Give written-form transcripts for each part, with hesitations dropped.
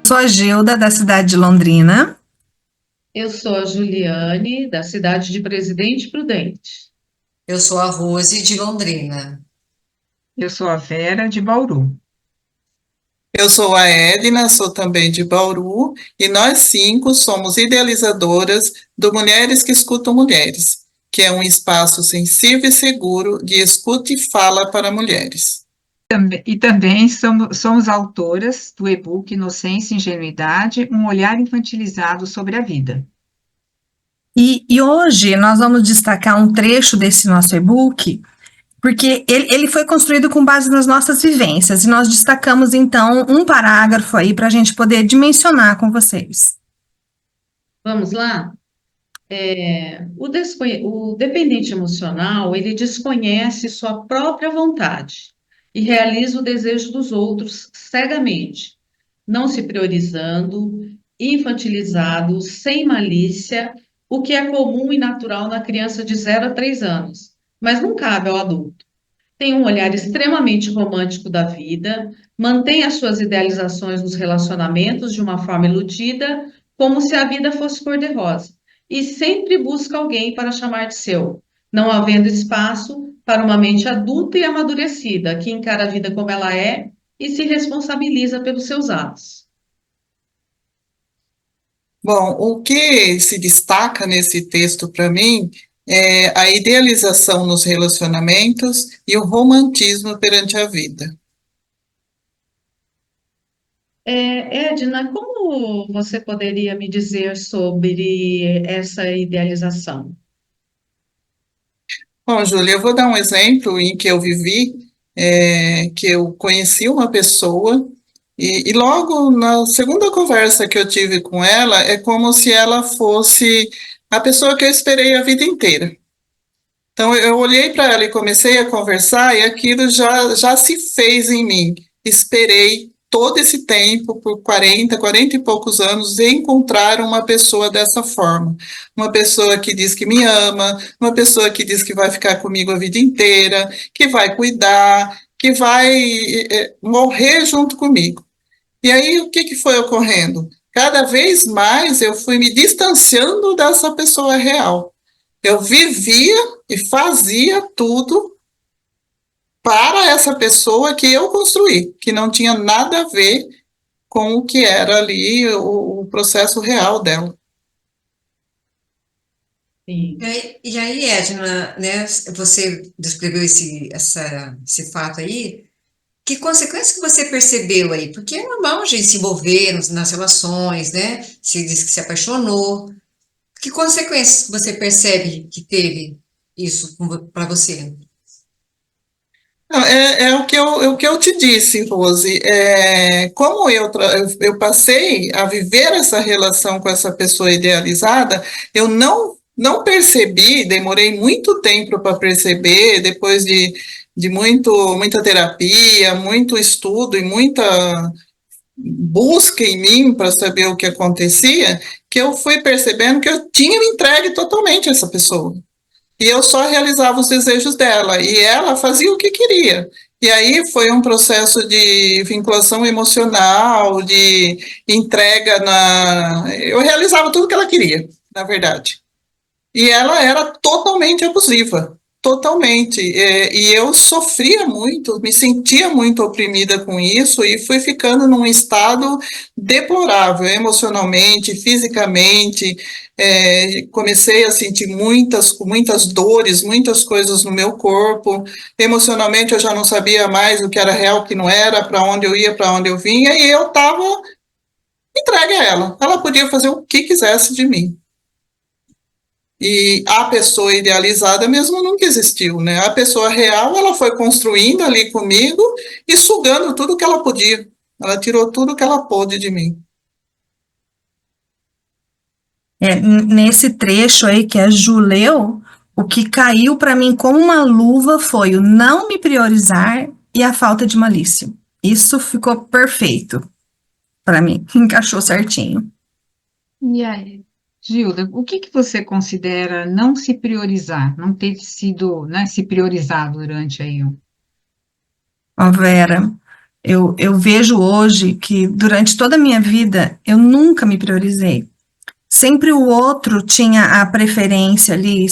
sou a Gilda, da cidade de Londrina. Eu sou a Juliane, da cidade de Presidente Prudente. Eu sou a Rose de Londrina. Eu sou a Vera de Bauru. Eu sou a Edna, sou também de Bauru, e nós cinco somos idealizadoras do Mulheres que Escutam Mulheres, que é um espaço sensível e seguro de escuta e fala para mulheres. E também somos autoras do e-book Inocência e Ingenuidade, um olhar infantilizado sobre a vida. E hoje nós vamos destacar um trecho desse nosso e-book, porque ele foi construído com base nas nossas vivências, e nós destacamos então um parágrafo aí para a gente poder dimensionar com vocês. Vamos lá? O dependente emocional, ele desconhece sua própria vontade e realiza o desejo dos outros cegamente, não se priorizando, infantilizado, sem malícia, o que é comum e natural na criança de 0 a 3 anos, mas não cabe ao adulto. Tem um olhar extremamente romântico da vida, mantém as suas idealizações nos relacionamentos de uma forma iludida, como se a vida fosse cor-de-rosa, e sempre busca alguém para chamar de seu, não havendo espaço para uma mente adulta e amadurecida, que encara a vida como ela é e se responsabiliza pelos seus atos. Bom, o que se destaca nesse texto para mim é a idealização nos relacionamentos e o romantismo perante a vida. Edna, como você poderia me dizer sobre essa idealização? Bom, Júlia, eu vou dar um exemplo em que eu vivi, que eu conheci uma pessoa e logo na segunda conversa que eu tive com ela, é como se ela fosse a pessoa que eu esperei a vida inteira. Então, eu olhei para ela e comecei a conversar e aquilo já se fez em mim. Esperei todo esse tempo, por 40 e poucos anos, encontrar uma pessoa dessa forma. Uma pessoa que diz que me ama, uma pessoa que diz que vai ficar comigo a vida inteira, que vai cuidar, que vai morrer junto comigo. E aí, o que foi ocorrendo? Cada vez mais eu fui me distanciando dessa pessoa real. Eu vivia e fazia tudo para essa pessoa que eu construí, que não tinha nada a ver com o que era ali o processo real dela. Sim. E aí, Edna, né, você descreveu esse fato aí. Que consequência que você percebeu aí? Porque é normal a gente se envolver nas relações, né? Se diz que se apaixonou. Que consequências você percebe que teve isso para você? Não, é o que eu te disse, Rose. Como eu passei a viver essa relação com essa pessoa idealizada, eu não percebi, demorei muito tempo para perceber, depois de muita terapia, muito estudo e muita busca em mim para saber o que acontecia, que eu fui percebendo que eu tinha me entregue totalmente a essa pessoa. E eu só realizava os desejos dela, e ela fazia o que queria. E aí foi um processo de vinculação emocional, de entrega Eu realizava tudo que ela queria, na verdade. E ela era totalmente abusiva, totalmente. E eu sofria muito, me sentia muito oprimida com isso e fui ficando num estado deplorável, emocionalmente, fisicamente. Comecei a sentir muitas dores, muitas coisas no meu corpo. Emocionalmente eu já não sabia mais o que era real, o que não era, para onde eu ia, para onde eu vinha, e eu estava entregue a ela. Ela podia fazer o que quisesse de mim. E a pessoa idealizada mesmo nunca existiu, né? A pessoa real, ela foi construindo ali comigo e sugando tudo que ela podia. Ela tirou tudo que ela pôde de mim. Nesse trecho aí que a Ju leu, o que caiu para mim como uma luva foi o não me priorizar e a falta de malícia. Isso ficou perfeito para mim, encaixou certinho. E aí, Gilda, o que você considera não se priorizar, não ter sido, né, se priorizar durante aí? Ó, Vera, Eu vejo hoje que durante toda a minha vida eu nunca me priorizei. Sempre o outro tinha a preferência ali,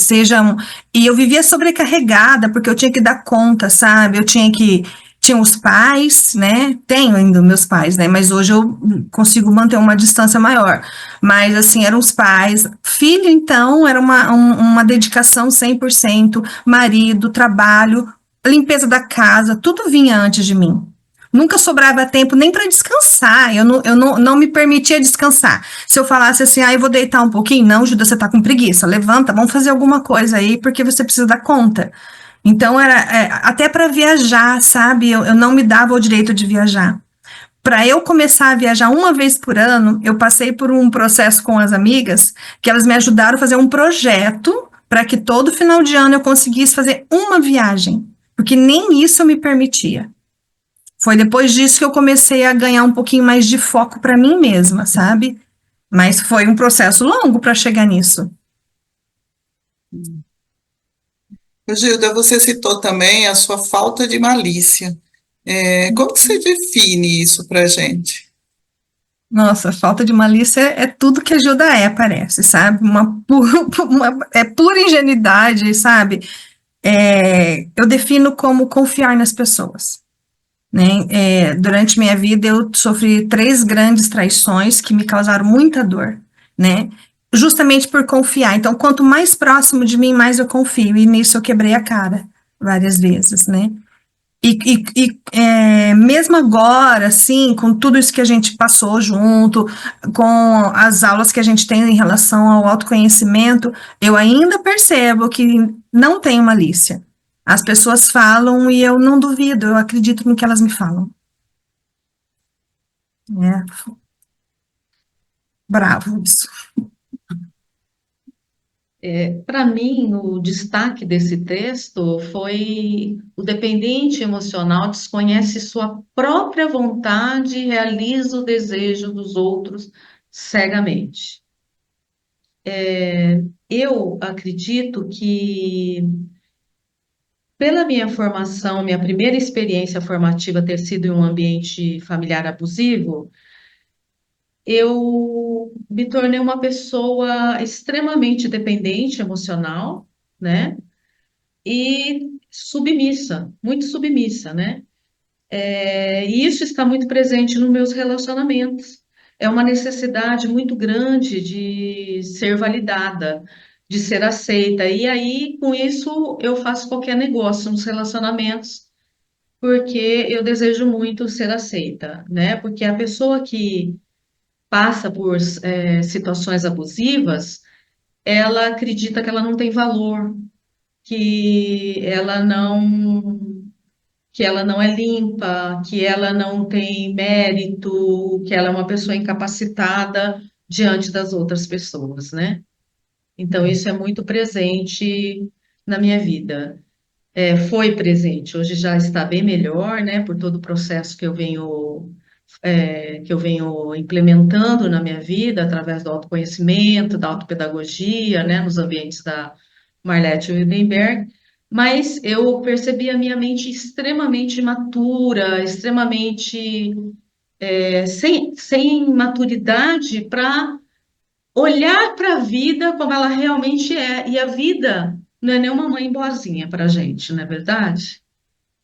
e eu vivia sobrecarregada, porque eu tinha que dar conta, sabe? Tinha os pais, né? Tenho ainda meus pais, né? Mas hoje eu consigo manter uma distância maior. Mas, assim, eram os pais. Filho, então, era uma dedicação 100%, marido, trabalho, limpeza da casa, tudo vinha antes de mim. Nunca sobrava tempo nem para descansar, eu não me permitia descansar. Se eu falasse assim, eu vou deitar um pouquinho, não, Judas, você tá com preguiça, levanta, vamos fazer alguma coisa aí, porque você precisa dar conta. Então, até para viajar, sabe? Eu não me dava o direito de viajar. Para eu começar a viajar uma vez por ano, eu passei por um processo com as amigas, que elas me ajudaram a fazer um projeto para que todo final de ano eu conseguisse fazer uma viagem, porque nem isso eu me permitia. Foi depois disso que eu comecei a ganhar um pouquinho mais de foco para mim mesma, sabe? Mas foi um processo longo para chegar nisso. Gilda, você citou também a sua falta de malícia. Como que você define isso para a gente? Nossa, falta de malícia é tudo que a Gilda parece, sabe? É pura ingenuidade, sabe? Eu defino como confiar nas pessoas, né? Durante minha vida eu sofri 3 grandes traições que me causaram muita dor, né? Justamente por confiar. Então, quanto mais próximo de mim, mais eu confio. E nisso eu quebrei a cara várias vezes, né? Mesmo agora, assim, com tudo isso que a gente passou junto, com as aulas que a gente tem em relação ao autoconhecimento, eu ainda percebo que não tenho malícia. As pessoas falam e eu não duvido, eu acredito no que elas me falam. É bravo isso. Para mim, o destaque desse texto foi: o dependente emocional desconhece sua própria vontade e realiza o desejo dos outros cegamente. Eu acredito que, pela minha formação, minha primeira experiência formativa ter sido em um ambiente familiar abusivo, eu me tornei uma pessoa extremamente dependente emocional, né? E submissa, muito submissa, né? E isso está muito presente nos meus relacionamentos. É uma necessidade muito grande de ser validada, de ser aceita. E aí, com isso, eu faço qualquer negócio nos relacionamentos, porque eu desejo muito ser aceita, né? Porque a pessoa que passa por situações abusivas, ela acredita que ela não tem valor, que ela não é limpa, que ela não tem mérito, que ela é uma pessoa incapacitada diante das outras pessoas, né? Então, isso é muito presente na minha vida. Foi presente, hoje já está bem melhor, né? Por todo o processo que eu venho implementando na minha vida, através do autoconhecimento, da autopedagogia, né, nos ambientes da Marlete Wildenberg, mas eu percebi a minha mente extremamente imatura, extremamente sem maturidade para olhar para a vida como ela realmente é. E a vida não é nenhuma mãe boazinha para a gente, não é verdade?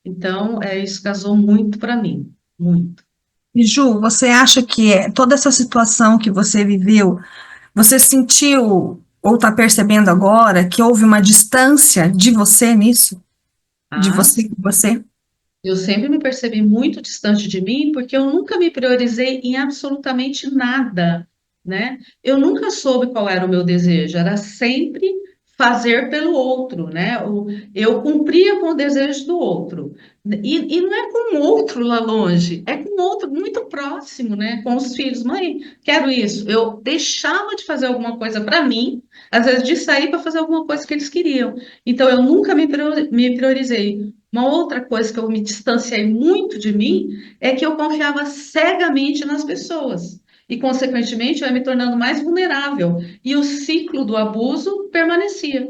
Então, isso casou muito para mim, muito. E Ju, você acha que toda essa situação que você viveu, você sentiu ou está percebendo agora que houve uma distância de você nisso? De Ah, você com você? eu sempre me percebi muito distante de mim, porque eu nunca me priorizei em absolutamente nada, né? Eu nunca soube qual era o meu desejo, era sempre fazer pelo outro, né? Eu cumpria com o desejo do outro. E não é com o outro lá longe, é com o outro muito próximo, né? Com os filhos. Mãe, quero isso. Eu deixava de fazer alguma coisa para mim, às vezes de sair para fazer alguma coisa que eles queriam. Então, eu nunca me priorizei. Uma outra coisa que eu me distanciei muito de mim é que eu confiava cegamente nas pessoas. E, consequentemente, eu ia me tornando mais vulnerável. E o ciclo do abuso permanecia,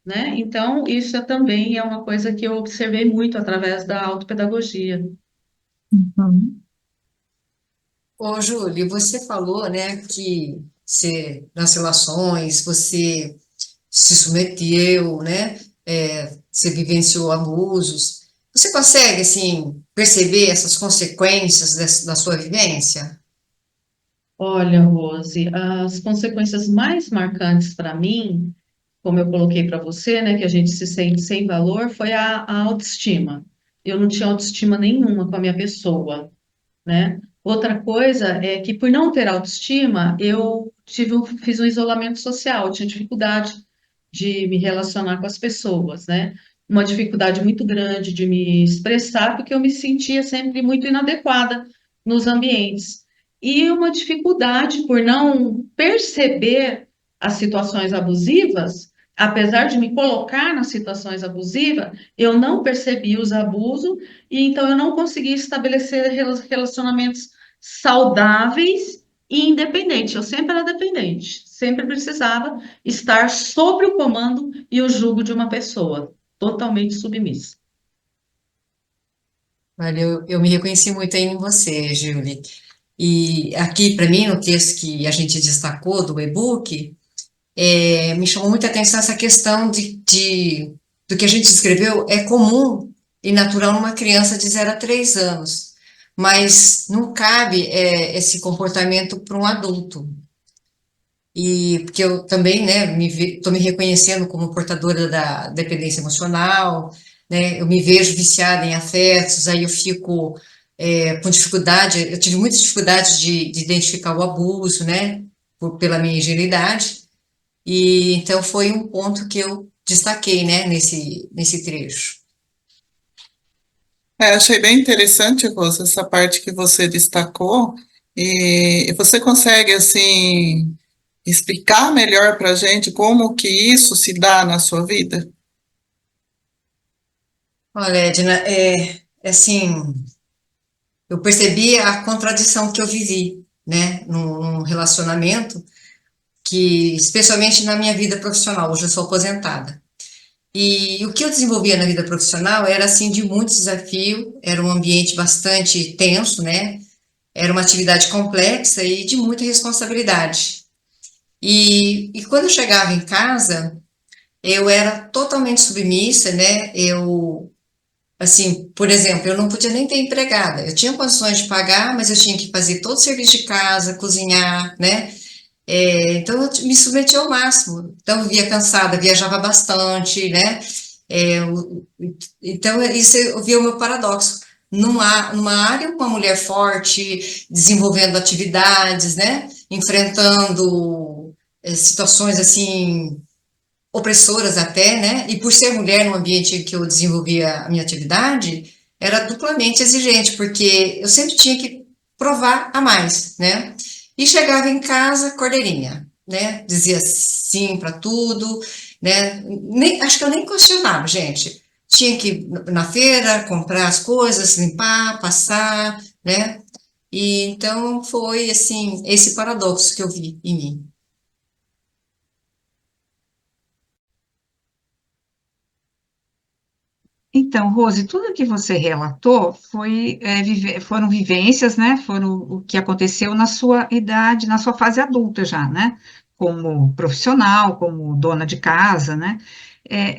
né? Então, isso também é uma coisa que eu observei muito através da autopedagogia. Uhum. Ô, Júlio, você falou, né, que nas relações você se submeteu, né, você vivenciou abusos. Você consegue, assim, perceber essas consequências da sua vivência? Olha, Rose, as consequências mais marcantes para mim, como eu coloquei para você, né, que a gente se sente sem valor, foi a autoestima. Eu não tinha autoestima nenhuma com a minha pessoa, né? Outra coisa é que, por não ter autoestima, fiz um isolamento social, eu tinha dificuldade de me relacionar com as pessoas, né? Uma dificuldade muito grande de me expressar, porque eu me sentia sempre muito inadequada nos ambientes. E uma dificuldade por não perceber as situações abusivas, apesar de me colocar nas situações abusivas, eu não percebi os abusos e então eu não consegui estabelecer relacionamentos saudáveis e independentes. Eu sempre era dependente, sempre precisava estar sob o comando e o jugo de uma pessoa, totalmente submissa. Olha, eu me reconheci muito aí em você, Julie. E aqui, para mim, no texto que a gente destacou do e-book, me chamou muita atenção essa questão do que a gente escreveu é comum e natural numa criança de 0 a 3 anos, mas não cabe esse comportamento para um adulto. E porque eu também, né, estou me reconhecendo como portadora da dependência emocional, né, eu me vejo viciada em afetos, aí eu fico com dificuldade, eu tive muita dificuldade de identificar o abuso, né, pela minha ingenuidade, e então foi um ponto que eu destaquei, né, nesse trecho. Achei bem interessante, Rosa, essa parte que você destacou. E você consegue, assim, explicar melhor para a gente como que isso se dá na sua vida? Olha, Edna, assim, eu percebi a contradição que eu vivi, né, num relacionamento que, especialmente na minha vida profissional, hoje eu sou aposentada. E o que eu desenvolvia na vida profissional era, assim, de muito desafio, era um ambiente bastante tenso, né, era uma atividade complexa e de muita responsabilidade. E quando eu chegava em casa, eu era totalmente submissa, né? Assim, por exemplo, eu não podia nem ter empregada. Eu tinha condições de pagar, mas eu tinha que fazer todo o serviço de casa, cozinhar, né? Então, eu me submetia ao máximo. Então, eu vivia cansada, viajava bastante, né? Então, isso eu via o meu paradoxo. Numa área, uma mulher forte, desenvolvendo atividades, né? Enfrentando situações assim opressoras até, né? E por ser mulher no ambiente em que eu desenvolvia a minha atividade, era duplamente exigente, porque eu sempre tinha que provar a mais, né? E chegava em casa, cordeirinha, né? Dizia sim para tudo, né? Acho que eu nem questionava, gente. Tinha que ir na feira, comprar as coisas, limpar, passar, né? E então foi assim, esse paradoxo que eu vi em mim. Então, Rose, tudo que você relatou foram vivências, né? Foram o que aconteceu na sua idade, na sua fase adulta já, né? Como profissional, como dona de casa, né?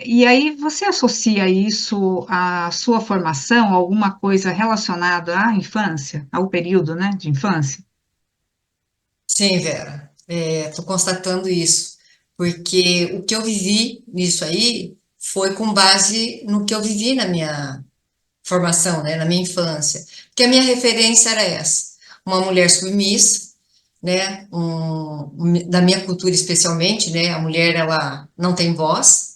E aí você associa isso à sua formação, a alguma coisa relacionada à infância, ao período, né, de infância? Sim, Vera, estou constatando isso, porque o que eu vivi nisso aí foi com base no que eu vivi na minha formação, né, na minha infância, porque a minha referência era essa, uma mulher submissa, né, da minha cultura especialmente, né, a mulher ela não tem voz,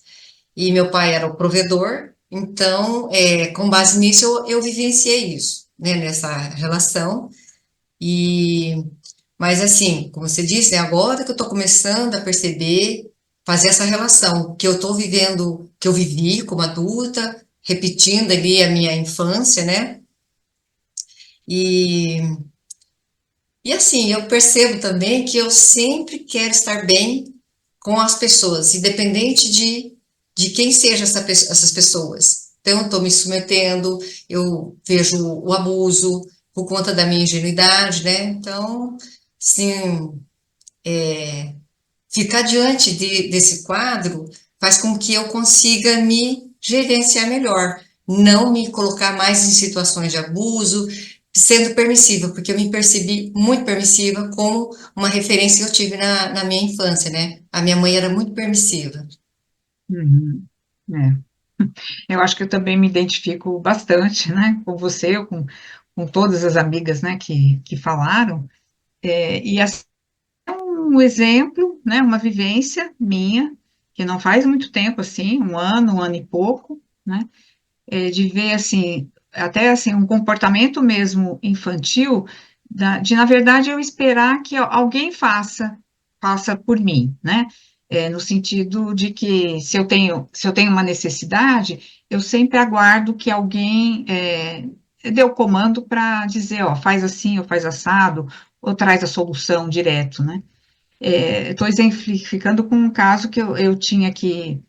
e meu pai era o provedor, então, com base nisso eu vivenciei isso, né, nessa relação, e mas assim, como você disse, é agora que eu estou começando a perceber, fazer essa relação que eu estou vivendo, que eu vivi como adulta, repetindo ali a minha infância, né? E, e assim, eu percebo também que eu sempre quero estar bem com as pessoas, independente de quem seja essas pessoas. então eu estou me submetendo, eu vejo o abuso por conta da minha ingenuidade, né? Então, sim, ficar diante desse quadro faz com que eu consiga me gerenciar melhor, não me colocar mais em situações de abuso, sendo permissiva, porque eu me percebi muito permissiva como uma referência que eu tive na minha infância, né? A minha mãe era muito permissiva. Uhum. É. Eu acho que eu também me identifico bastante, né, com você, com todas as amigas, né, que falaram, e assim, um exemplo, né, uma vivência minha, que não faz muito tempo, assim, um ano e pouco, né, de ver, assim, até, assim, um comportamento mesmo infantil, de, na verdade, eu esperar que alguém faça por mim, né, no sentido de que se eu tenho uma necessidade, eu sempre aguardo que alguém dê o comando para dizer, ó, faz assim, ou faz assado, ou traz a solução direto, né. Estou exemplificando com um caso que eu tinha que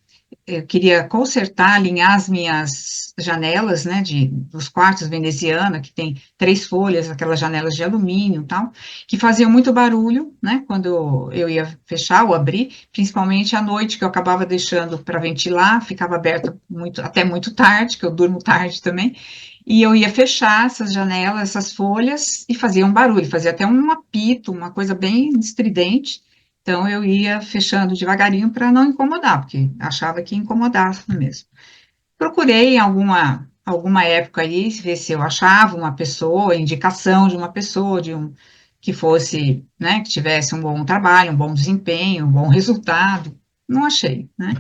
eu queria consertar, alinhar as minhas janelas, né, dos quartos veneziana, que tem 3 folhas, aquelas janelas de alumínio e tal, que faziam muito barulho, né, quando eu ia fechar ou abrir, principalmente à noite, que eu acabava deixando para ventilar, ficava aberta até muito tarde, que eu durmo tarde também, e eu ia fechar essas janelas, essas folhas, e fazia um barulho, fazia até um apito, uma coisa bem estridente. Então, eu ia fechando devagarinho para não incomodar, porque achava que ia incomodar mesmo. Procurei em alguma época aí, ver se eu achava uma pessoa, indicação de uma pessoa, que fosse, né, que tivesse um bom trabalho, um bom desempenho, um bom resultado. Não achei, né?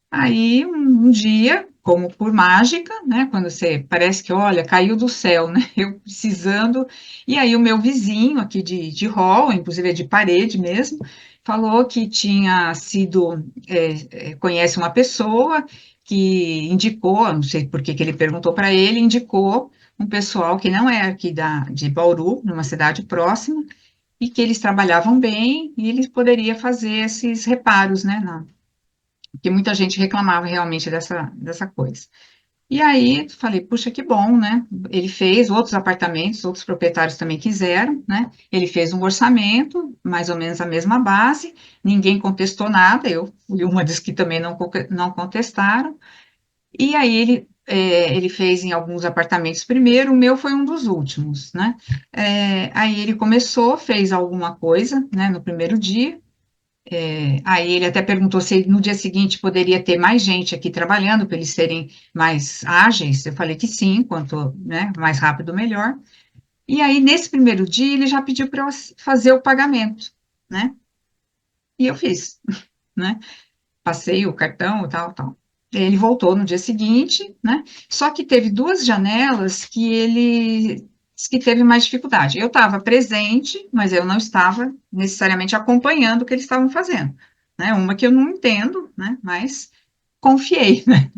Aí, um dia, como por mágica, né, quando você parece que, olha, caiu do céu, né, eu precisando, e aí o meu vizinho aqui de hall, inclusive é de parede mesmo, falou que tinha sido, conhece uma pessoa que indicou, não sei por que que ele perguntou para ele, indicou um pessoal que não é aqui de Bauru, numa cidade próxima, e que eles trabalhavam bem, e eles poderiam fazer esses reparos, né, porque muita gente reclamava realmente dessa coisa. E aí, falei, puxa, que bom, né? Ele fez outros apartamentos, outros proprietários também quiseram, né? Ele fez um orçamento, mais ou menos a mesma base, ninguém contestou nada, eu fui uma das que também não contestaram, e aí ele fez em alguns apartamentos primeiro, o meu foi um dos últimos, né? Aí ele começou, fez alguma coisa, né, no primeiro dia. Aí ele até perguntou se no dia seguinte poderia ter mais gente aqui trabalhando, para eles serem mais ágeis. Eu falei que sim, quanto, né, mais rápido, melhor. E aí, nesse primeiro dia, ele já pediu para eu fazer o pagamento, né? E eu fiz, né? Passei o cartão e tal, tal. Ele voltou no dia seguinte, né? Só que teve 2 janelas que ele disse que teve mais dificuldade. Eu estava presente, mas eu não estava necessariamente acompanhando o que eles estavam fazendo, né? Uma que eu não entendo, né? Mas confiei, né?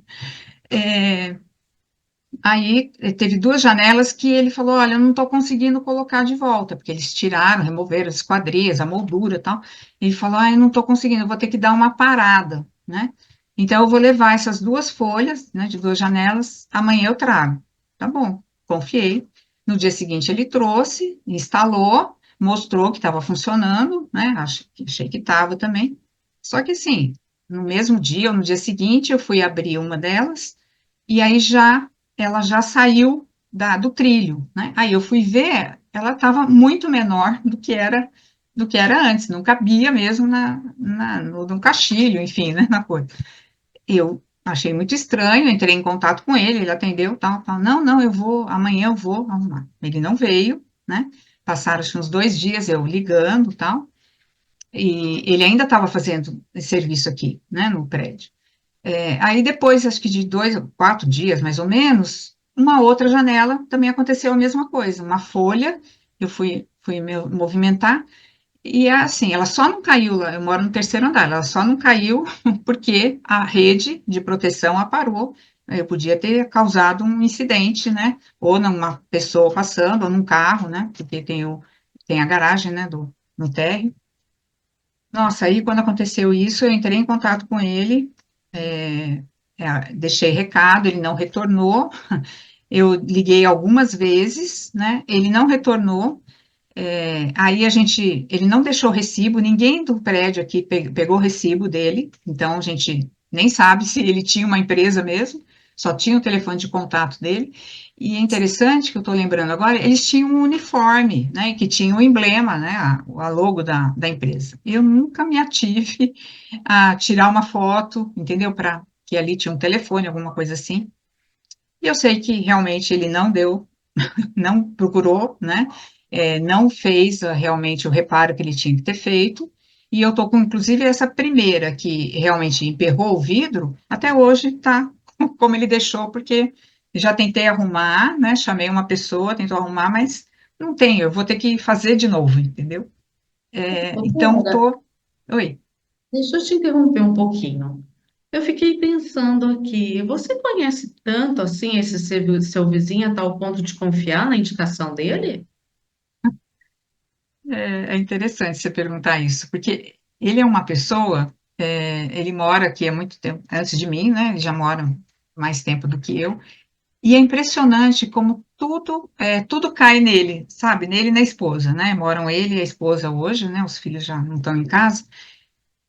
Aí teve 2 janelas que ele falou, olha, eu não estou conseguindo colocar de volta, porque eles tiraram, removeram as esquadrias, a moldura e tal. Ele falou, ah, eu não estou conseguindo, eu vou ter que dar uma parada, né? Então eu vou levar essas 2 folhas, né, de 2 janelas, amanhã eu trago. Tá bom, confiei. No dia seguinte ele trouxe, instalou, mostrou que estava funcionando, né? Achei que estava também. Só que assim, no mesmo dia ou no dia seguinte eu fui abrir uma delas, e aí ela já saiu do trilho, né? Aí eu fui ver, ela estava muito menor do que era antes, não cabia mesmo no caixilho, enfim, né, na coisa. Eu achei muito estranho, entrei em contato com ele, ele atendeu, tal, tal. Não, não, amanhã eu vou arrumar. Ele não veio, né? Passaram acho, uns 2 dias eu ligando, tal, e ele ainda estava fazendo esse serviço aqui, né, no prédio. Aí depois, acho que de 2 ou 4 dias, mais ou menos, uma outra janela também aconteceu a mesma coisa. Uma folha, eu fui movimentar, e assim, ela só não caiu lá, eu moro no terceiro andar, ela só não caiu porque a rede de proteção aparou. Eu podia ter causado um incidente, né? Ou numa pessoa passando, ou num carro, né? Porque tem a garagem, né? No térreo. Nossa, aí quando aconteceu isso, eu entrei em contato com ele, é, deixei recado, ele não retornou, eu liguei algumas vezes, né, ele não retornou, aí ele não deixou recibo, ninguém do prédio aqui pegou o recibo dele, então a gente nem sabe se ele tinha uma empresa mesmo, só tinha o telefone de contato dele, e é interessante que eu estou lembrando agora, eles tinham um uniforme, né, que tinha o emblema, né, a logo da empresa. Eu nunca me ative a tirar uma foto, entendeu, para que ali tinha um telefone, alguma coisa assim, e eu sei que realmente ele não deu, não procurou, né? Não fez realmente o reparo que ele tinha que ter feito. E eu estou com, inclusive, essa primeira que realmente emperrou o vidro, até hoje está como ele deixou, porque já tentei arrumar, né? Chamei uma pessoa, tentou arrumar, mas não tem, eu vou ter que fazer de novo, entendeu? Então, Vera, tô. Oi. deixa eu te interromper um pouquinho. Eu fiquei pensando aqui, você conhece tanto assim esse seu vizinho a tal ponto de confiar na indicação dele? É interessante você perguntar isso, porque ele é uma pessoa, ele mora aqui há muito tempo, antes de mim, né? Ele já mora mais tempo do que eu, e é impressionante como tudo cai nele, sabe? Nele e na esposa, né? Moram ele e a esposa hoje, né? Os filhos já não estão em casa.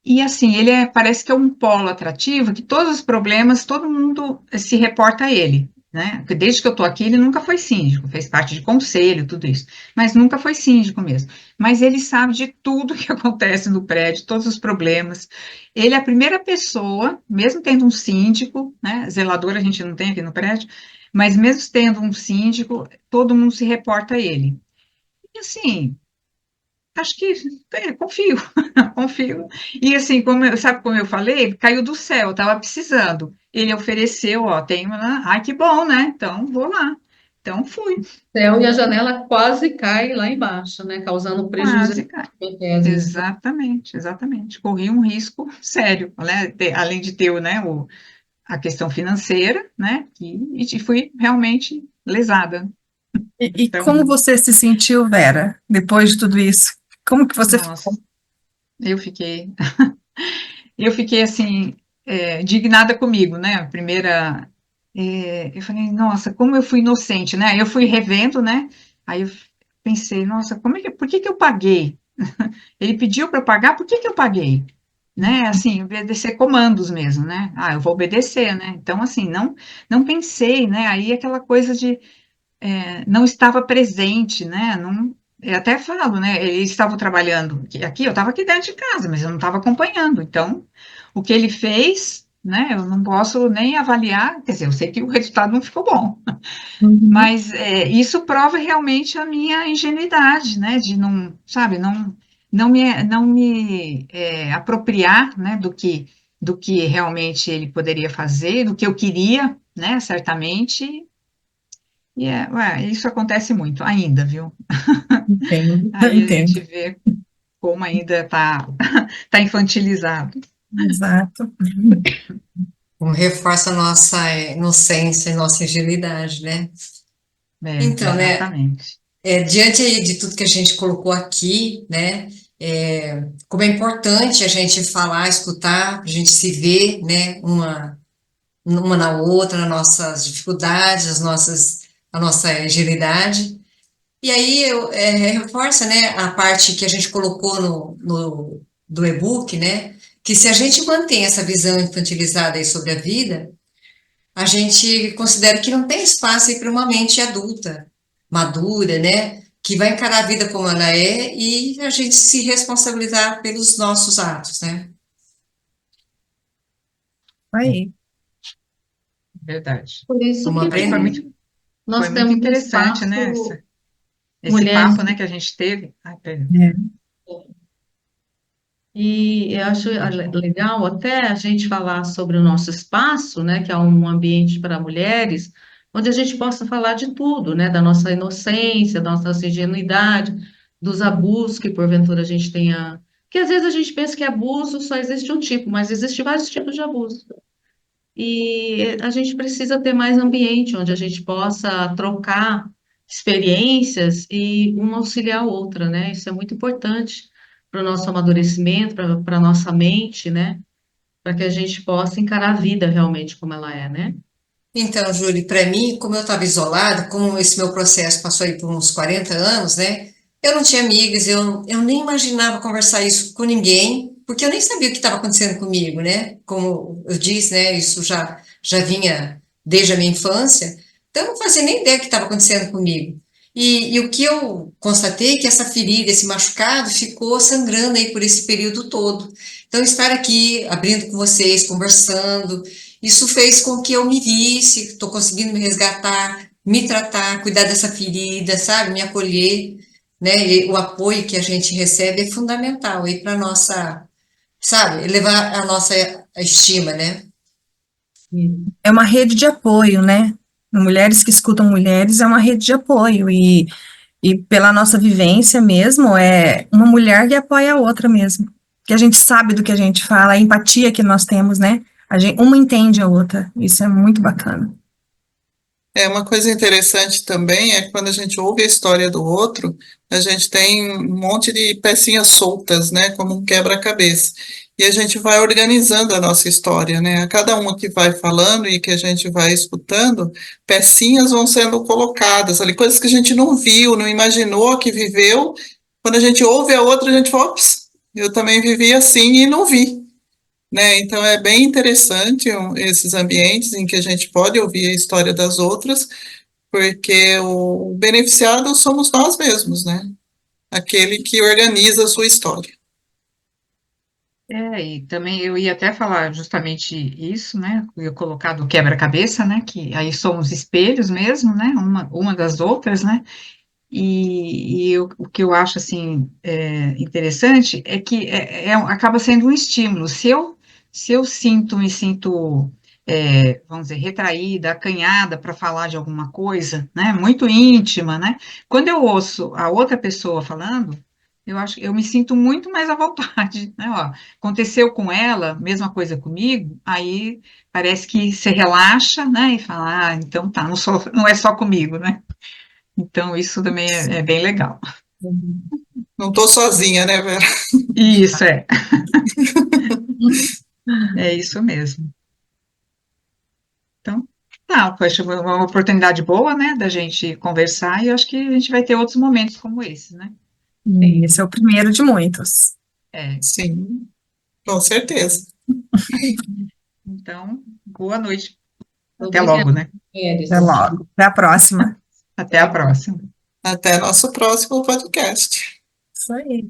E assim, parece que é um polo atrativo, que todos os problemas, todo mundo se reporta a ele, né? Porque desde que eu estou aqui, ele nunca foi síndico, fez parte de conselho, tudo isso, mas nunca foi síndico mesmo. Mas ele sabe de tudo que acontece no prédio, todos os problemas. Ele é a primeira pessoa, mesmo tendo um síndico, né? Zelador a gente não tem aqui no prédio, mas mesmo tendo um síndico, todo mundo se reporta a ele. E assim, acho que confio, confio. E assim, sabe como eu falei? Caiu do céu, estava precisando. Ele ofereceu, ó, tem uma. Ai, que bom, né? Então, vou lá. Então, fui. Céu e a janela quase cai lá embaixo, né? Causando prejuízo Quase, cara. enorme. Exatamente, exatamente. Corri um risco sério, né? Além de ter, né, a questão financeira, né? E fui realmente lesada. E como Então, você se sentiu, Vera, depois de tudo isso? Como que você ficou? nossa, eu fiquei. Eu fiquei assim, indignada comigo, né? A primeira, eu falei, nossa, como eu fui inocente, né? Eu fui revendo, né? Aí eu pensei, nossa, por que que eu paguei? Ele pediu para eu pagar, por que que eu paguei? Né? Assim, obedecer comandos mesmo, né? Ah, eu vou obedecer, né? Então, assim, não pensei, né? Aí aquela coisa de não estava presente, né? Não, eu até falo, né? Eles estavam trabalhando aqui, eu estava aqui dentro de casa, mas eu não estava acompanhando. Então, o que ele fez, né? Eu não posso nem avaliar, quer dizer, eu sei que o resultado não ficou bom, Uhum. mas isso prova realmente a minha ingenuidade, né? De não, sabe, não me apropriar, né? Do que realmente ele poderia fazer, do que eu queria, né? Certamente. E isso acontece muito ainda, viu? Entendo, Aí a entendo. gente vê como ainda tá infantilizado. Exato. Como reforça a nossa inocência e nossa ingenuidade, né? Então, né, Exatamente. diante aí de tudo que a gente colocou aqui, né, como é importante a gente falar, escutar, a gente se ver, né, uma na outra, nas nossas dificuldades, a nossa ingenuidade. E aí reforça, né, a parte que a gente colocou do e-book, né, que se a gente mantém essa visão infantilizada aí sobre a vida, a gente considera que não tem espaço aí para uma mente adulta, madura, né, que vai encarar a vida como ela é e a gente se responsabilizar pelos nossos atos, né? Aí. Verdade. Por isso Vamos que Aí foi aprender. muito, foi nós muito temos um interessante, né? espaço Esse Mulheres. papo, né, que a gente teve. Ai, perdão. É. E eu acho legal até a gente falar sobre o nosso espaço, né, que é um ambiente para mulheres, onde a gente possa falar de tudo, né, da nossa inocência, da nossa ingenuidade, dos abusos que porventura a gente tenha. Porque às vezes a gente pensa que abuso só existe um tipo, mas existe vários tipos de abuso. E a gente precisa ter mais ambiente onde a gente possa trocar experiências e uma auxiliar a outra, né? Isso é muito importante para o nosso amadurecimento, para a nossa mente, né? para que a gente possa encarar a vida realmente como ela é, né? Então, Júlia, para mim, como eu estava isolada, como esse meu processo passou aí por uns 40 anos, né? Eu não tinha amigas, eu nem imaginava conversar isso com ninguém, porque eu nem sabia o que estava acontecendo comigo, né? Como eu disse, né? Isso já vinha desde a minha infância, então eu não fazia nem ideia do que estava acontecendo comigo. E o que eu constatei é que essa ferida, esse machucado, ficou sangrando aí por esse período todo. Então, estar aqui, abrindo com vocês, conversando, isso fez com que eu me visse, estou conseguindo me resgatar, me tratar, cuidar dessa ferida, sabe? Me acolher, né? E o apoio que a gente recebe é fundamental aí para nossa, sabe? Elevar a nossa estima, né? É uma rede de apoio, né? Mulheres que escutam mulheres é uma rede de apoio e pela nossa vivência mesmo, é uma mulher que apoia a outra mesmo. Que a gente sabe do que a gente fala, a empatia que nós temos, né? Uma entende a outra. Isso é muito bacana. Uma coisa interessante também é que quando a gente ouve a história do outro, a gente tem um monte de pecinhas soltas, né, como um quebra-cabeça. E a gente vai organizando a nossa história, né? A cada uma que vai falando e que a gente vai escutando, pecinhas vão sendo colocadas ali, coisas que a gente não viu, não imaginou que viveu. Quando a gente ouve a outra, a gente fala, ops, eu também vivi assim e não vi. Né? Então é bem interessante esses ambientes em que a gente pode ouvir a história das outras, porque o beneficiado somos nós mesmos, né? Aquele que organiza a sua história. E também eu ia até falar justamente isso, né? Eu ia colocar do quebra-cabeça, né? Que aí somos espelhos mesmo, né? Uma das outras, né? O que eu acho assim interessante é que acaba sendo um estímulo. Se eu me sinto, vamos dizer, retraída, acanhada para falar de alguma coisa, né, muito íntima, né, quando eu ouço a outra pessoa falando, eu acho que eu me sinto muito mais à vontade, né, ó, aconteceu com ela, mesma coisa comigo, aí parece que você relaxa, né, e fala, então tá, não é só comigo, né. Então, isso também é bem legal. Não estou sozinha, né, Vera? Isso é isso mesmo. Então, tá, poxa, uma oportunidade boa, né, da gente conversar e eu acho que a gente vai ter outros momentos como esse, né? Esse é o primeiro de muitos. É, Sim, com certeza. então, boa noite. Até Obrigada, logo, né? mulheres. Até logo. Até a próxima. Até a próxima. Até nosso próximo podcast. Isso aí.